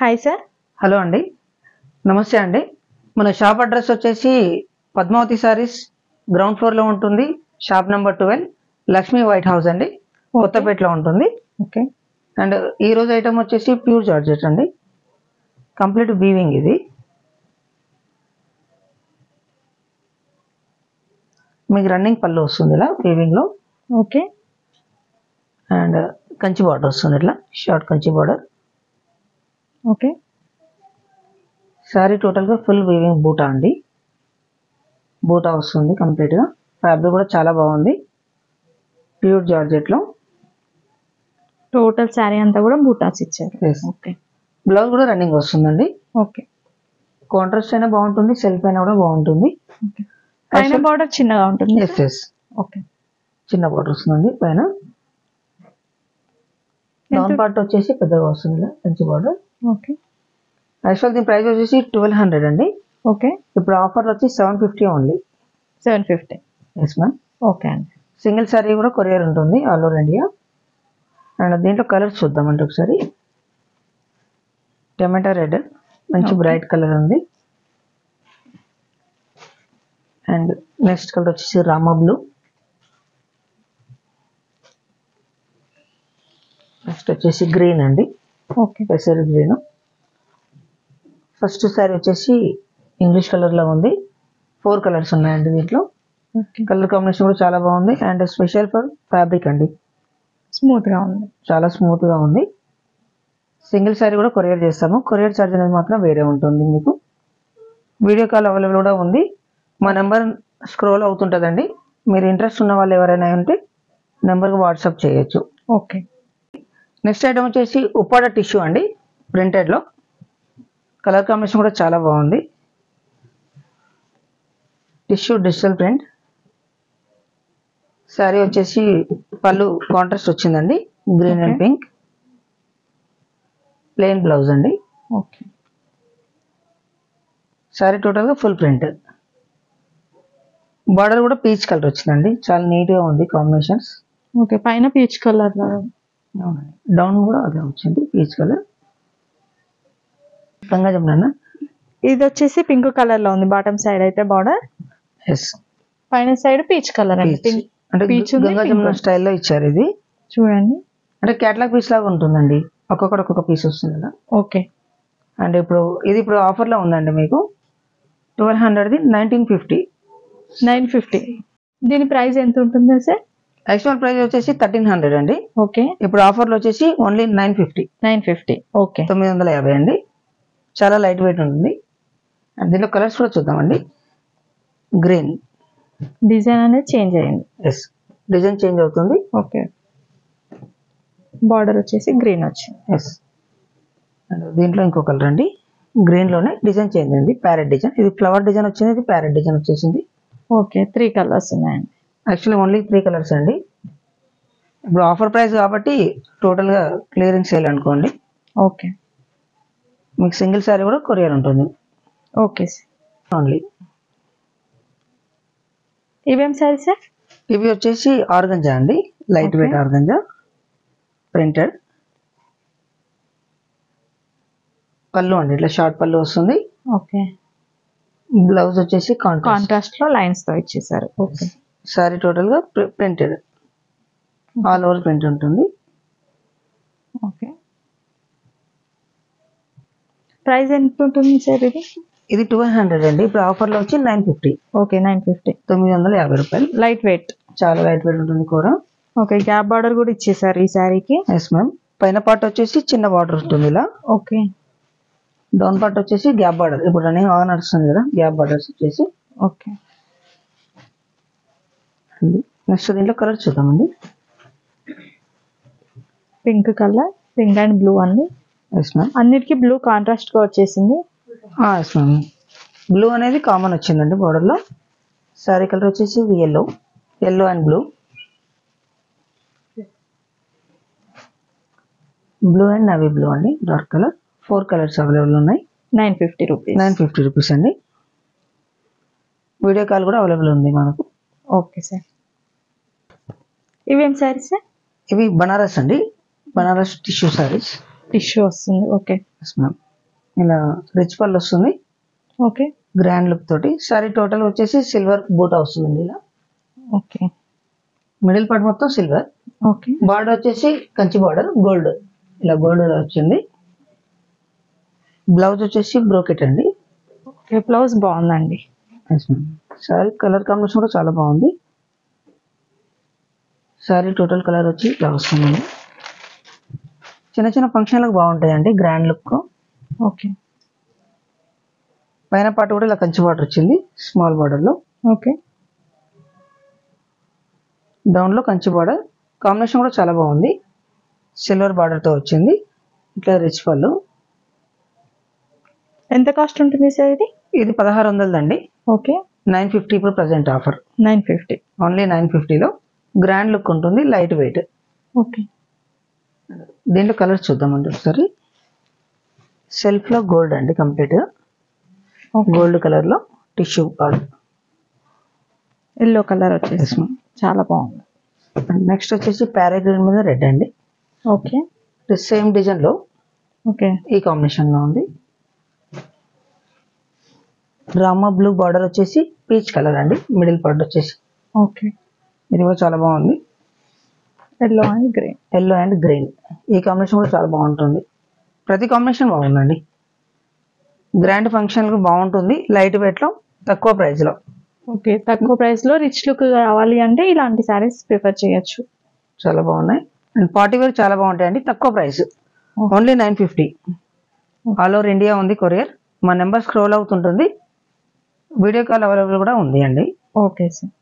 Hi sir. Hello అండి, నమస్తే అండి. మన షాప్ అడ్రస్ వచ్చేసి పద్మావతి సారీస్ గ్రౌండ్ ఫ్లోర్లో ఉంటుంది. Shop number 12 Lakshmi white house అండి, కొత్తపేటలో ఉంటుంది. ఓకే. అండ్ ఈరోజు ఐటమ్ వచ్చేసి ప్యూర్ జార్జెట్ అండి, కంప్లీట్ వీవింగ్. ఇది మీకు రన్నింగ్ పళ్ళు వస్తుంది ఇలా వీవింగ్లో. ఓకే. అండ్ కంచి బార్డర్ వస్తుంది, ఇట్లా short Kanchi border. Okay. Sari టోటల్గా ఫుల్ వీవింగ్ బూటా అండి, బూటా వస్తుంది కంప్లీట్గా. ఫ్యాబ్రిక్ కూడా చాలా బాగుంది, ప్యూర్ జార్జెట్లో. టోటల్ శారీ అంతా కూడా బూటాస్ ఇచ్చారు. ఓకే. బ్లౌజ్ కూడా రన్నింగ్ వస్తుందండి. ఓకే. కాంట్రాస్ట్ అయినా బాగుంటుంది, సెల్ఫ్ అయినా కూడా బాగుంటుంది. పైన బార్డర్ చిన్నగా ఉంటుంది. ఓకే, చిన్న బార్డర్ వస్తుందండి పైన. డౌన్ పార్ట్ వచ్చేసి పెద్దగా వస్తుంది కంచి బార్డర్. ఓకే. యాక్చువల్ దీని ప్రైస్ వచ్చేసి 1200 అండి. ఓకే. ఇప్పుడు ఆఫర్ వచ్చి 750 ఓన్లీ. 750. Yes ma'am. ఓకే అండి. సింగిల్ సారీ కూడా కొరియర్ ఉంటుంది ఆల్ ఓవర్ ఇండియా. అండ్ దీంట్లో కలర్స్ చూద్దామండి ఒకసారి. టమాటా రెడ్ మంచి బ్రైట్ కలర్ ఉంది. అండ్ నెక్స్ట్ కలర్ వచ్చేసి రామా బ్లూ. నెక్స్ట్ వచ్చేసి గ్రీన్ అండి. ఓకే. పెసర్ గ్రీన్. ఫస్ట్ సారీ వచ్చేసి ఇంగ్లీష్ కలర్ లో ఉంది. 4 కలర్స్ ఉన్నాయండి దీంట్లో. కలర్ కాంబినేషన్ కూడా చాలా బాగుంది. అండ్ స్పెషల్ ఫర్ ఫ్యాబ్రిక్ అండి, స్మూత్ గా ఉంది, చాలా స్మూత్ గా ఉంది. సింగిల్ సారీ కూడా కొరియర్ చేస్తాము. కొరియర్ ఛార్జ్ అనేది మాత్రం వేరే ఉంటుంది మీకు. వీడియో కాల్ అవైలబుల్ కూడా ఉంది. మా నెంబర్ స్క్రోల్ అవుతుంటుందండి. మీరు ఇంట్రెస్ట్ ఉన్న వాళ్ళు ఎవరైనా ఉంటే నెంబర్కి వాట్సాప్ చేయొచ్చు. ఓకే. నెక్స్ట్ ఐటమ్ వచ్చేసి ఉప్పాడ టిష్యూ అండి, ప్రింటెడ్లో. కలర్ కాంబినేషన్ కూడా చాలా బాగుంది. Tissue digital print. శారీ వచ్చేసి పళ్ళు కాంట్రాస్ట్ వచ్చిందండి, green and pink. Plain blouse అండి. ఓకే. శారీ టోటల్గా ఫుల్ ప్రింట్. బార్డర్ కూడా పీచ్ కలర్ వచ్చిందండి, చాలా నీట్గా ఉంది కాంబినేషన్స్. ఓకే. పైన పీచ్ కలర్, డౌన్ కూడా అదే వచ్చింది పీచ్ కలర్. గంగా జమున ఇది వచ్చేసి పింక్ కలర్ లో ఉంది. బాటమ్ సైడ్ అయితే బార్డర్, పైన సైడ్ పీచ్ కలర్ అండి. అంటే గంగా జమున స్టైల్లో ఇచ్చారు ఇది. చూడండి, అంటే క్యాటలాగ్ పీస్ లాగా ఉంటుందండి, ఒక్కొక్క పీస్ వస్తుంది కదా. ఓకే. అండ్ ఇప్పుడు ఆఫర్లో ఉందండి మీకు. 1200ది 1950. 950. దీని ప్రైస్ ఎంత ఉంటుంది సార్? యాక్చువల్ ప్రైస్ వచ్చేసి 1300 అండి. ఓకే. ఇప్పుడు ఆఫర్లో వచ్చేసి ఓన్లీ 950. 950. ఓకే. 950 అండి. చాలా లైట్ వెయిట్ ఉంటుంది. అండ్ దీంట్లో కలర్స్ కూడా చూద్దామండి. గ్రీన్ డిజైన్ అనేది చేంజ్ అయ్యింది. ఎస్, డిజైన్ చేంజ్ అవుతుంది. ఓకే. బార్డర్ వచ్చేసి గ్రీన్ వచ్చింది. ఎస్. అండ్ దీంట్లో ఇంకో కలర్ అండి, గ్రీన్లోనే డిజైన్ చేంజ్ అయింది. Parrot design. ఇది ఫ్లవర్ డిజైన్ వచ్చింది, ఇది ప్యారెట్ డిజైన్ వచ్చేసింది. ఓకే. 3 కలర్స్ ఉన్నాయండి. యాక్చువల్లీ ఓన్లీ 3 కలర్స్ అండి. ఇప్పుడు ఆఫర్ ప్రైస్ కాబట్టి టోటల్గా క్లియరింగ్ సేల్ అనుకోండి. ఓకే. మీకు సింగిల్ సారీ కూడా కొరియర్ ఉంటుంది. Okay sir. ఓన్లీ ఇవేం సారీ సార్? ఇవి వచ్చేసి ఆర్గంజా అండి, లైట్ వెయిట్ ఆర్గంజా ప్రింటెడ్. పళ్ళు అండి, ఇట్లా షార్ట్ పళ్ళు వస్తుంది. ఓకే. బ్లౌజ్ వచ్చేసి కాంట్రాస్ట్ లో లైన్స్ తో ఇచ్చేసారు. ఓకే. సారీ టోటల్ గా ప్రింటెడ్, ఆల్ ఓవర్ ప్రింట్ ఉంటుంది. ఓకే. ప్రైస్ ఎంత ఉంటుంది సార్ ఇది? ఇది 1200 అండి. ఇప్పుడు ఆఫర్ లో వచ్చి 950. ఓకే. 950. 950 రూపాయలు. లైట్ వెయిట్, చాలా లైట్ వెయిట్ ఉంటుంది కూడా. ఓకే. గ్యాప్ బార్డర్ కూడా ఇచ్చేసారు ఈ శారీకి. Yes ma'am. పైన పార్ట్ వచ్చేసి చిన్న బార్డర్ ఉంటుంది ఇలా. ఓకే. డౌన్ పార్ట్ వచ్చేసి గ్యాప్ బార్డర్. ఇప్పుడు రన్నింగ్ ఆన్ నడుస్తుంది కదా, గ్యాప్ బార్డర్స్ వచ్చేసి. ఓకే. నెక్స్ట్ దీంట్లో కలర్ చూద్దామండి. Pink colour, pink and blue అండి. Yes ma'am. అన్నిటికీ బ్లూ కాంట్రాస్ట్ గా వచ్చేసింది. Yes ma'am. బ్లూ అనేది కామన్ వచ్చిందండి బార్డర్ లో. సారీ కలర్ వచ్చేసి yellow and blue and navy blue అండి, డార్క్ కలర్. 4 కలర్స్ అవైలబుల్ ఉన్నాయి. 950 రూపీస్. 950 రూపీస్ అండి. వీడియో కాల్ కూడా అవైలబుల్ ఉంది మనకు. Okay sir. ఇవేం సారీస్ సార్? ఇవి బనారస్ అండి, బనారస్ టిష్యూ సారీస్. టిష్యూ వస్తుంది. ఓకే. Yes ma'am. ఇలా రిచ్ పళ్ళు వస్తుంది, ఓకే గ్రాండ్ లుక్ తోటి. సారీ టోటల్ వచ్చేసి సిల్వర్ బూటా వస్తుందండి ఇలా. ఓకే మిడిల్ పార్ట్ మొత్తం సిల్వర్, ఓకే బార్డర్ వచ్చేసి కంచి బార్డర్ గోల్డ్, ఇలా గోల్డ్ వచ్చింది. బ్లౌజ్ వచ్చేసి బ్రోకెట్ అండి. ఓకే బ్లౌజ్ బాగుందండి. సారీ కలర్ కాంబినేషన్ కూడా చాలా బాగుంది. సారీ టోటల్ కలర్ వచ్చి ఇట్లా వస్తుందండి. చిన్న చిన్న ఫంక్షన్లకు బాగుంటాయండి, గ్రాండ్ లుక్. ఓకే పైన పార్ట్ కూడా ఇలా కంచి బార్డర్ వచ్చింది స్మాల్ బార్డర్ లో. ఓకే డౌన్ లో కంచి బార్డర్, కాంబినేషన్ కూడా చాలా బాగుంది. సిల్వర్ బార్డర్ తో వచ్చింది, ఇట్లా రిచ్ పళ్ళు. ఎంత కాస్ట్ ఉంటుంది సార్ ఇది? ఇది 1600 అండి. ఓకే 950 ఇప్పుడు ప్రజెంట్ ఆఫర్. 950 ఓన్లీ 950లో గ్రాండ్ లుక్ ఉంటుంది, లైట్ వెయిట్. ఓకే దీంట్లో కలర్స్ చూద్దామండి ఒకసారి. సెల్ఫ్ లో గోల్డ్ అండి, కంప్లీట్ గోల్డ్ కలర్ లో టిష్యూ బార్డర్. ఎల్లో కలర్ వచ్చేసి చాలా బాగుంది. నెక్స్ట్ వచ్చేసి ప్యారాగ్రీన్ మీద రెడ్ అండి. ఓకే సేమ్ డిజైన్ లో ఓకే ఈ కాంబినేషన్ లో ఉంది. రామా బ్లూ బార్డర్ వచ్చేసి పీచ్ కలర్ అండి, మిడిల్ పార్ట్ వచ్చేసి. ఓకే ఇది కూడా చాలా బాగుంది. Yellow and green, yellow and green ఈ కాంబినేషన్ కూడా చాలా బాగుంటుంది. ప్రతి కాంబినేషన్ బాగుందండి. గ్రాండ్ ఫంక్షన్ బాగుంటుంది, లైట్ వెయిట్ లో, తక్కువ ప్రైస్ లో. ఓకే తక్కువ ప్రైస్ లో రిచ్ లుక్ కావాలి అంటే ఇలాంటి సారీస్ ప్రిఫర్ చేయొచ్చు. చాలా బాగున్నాయి. అండ్ పార్టీ వేర్ చాలా బాగుంటాయండి, తక్కువ price, only 950. All over India ఉంది కొరియర్. మా నెంబర్ స్క్రోల్ అవుతుంటుంది, వీడియో కాల్ అవైలబుల్ కూడా ఉంది అండి. Okay sir.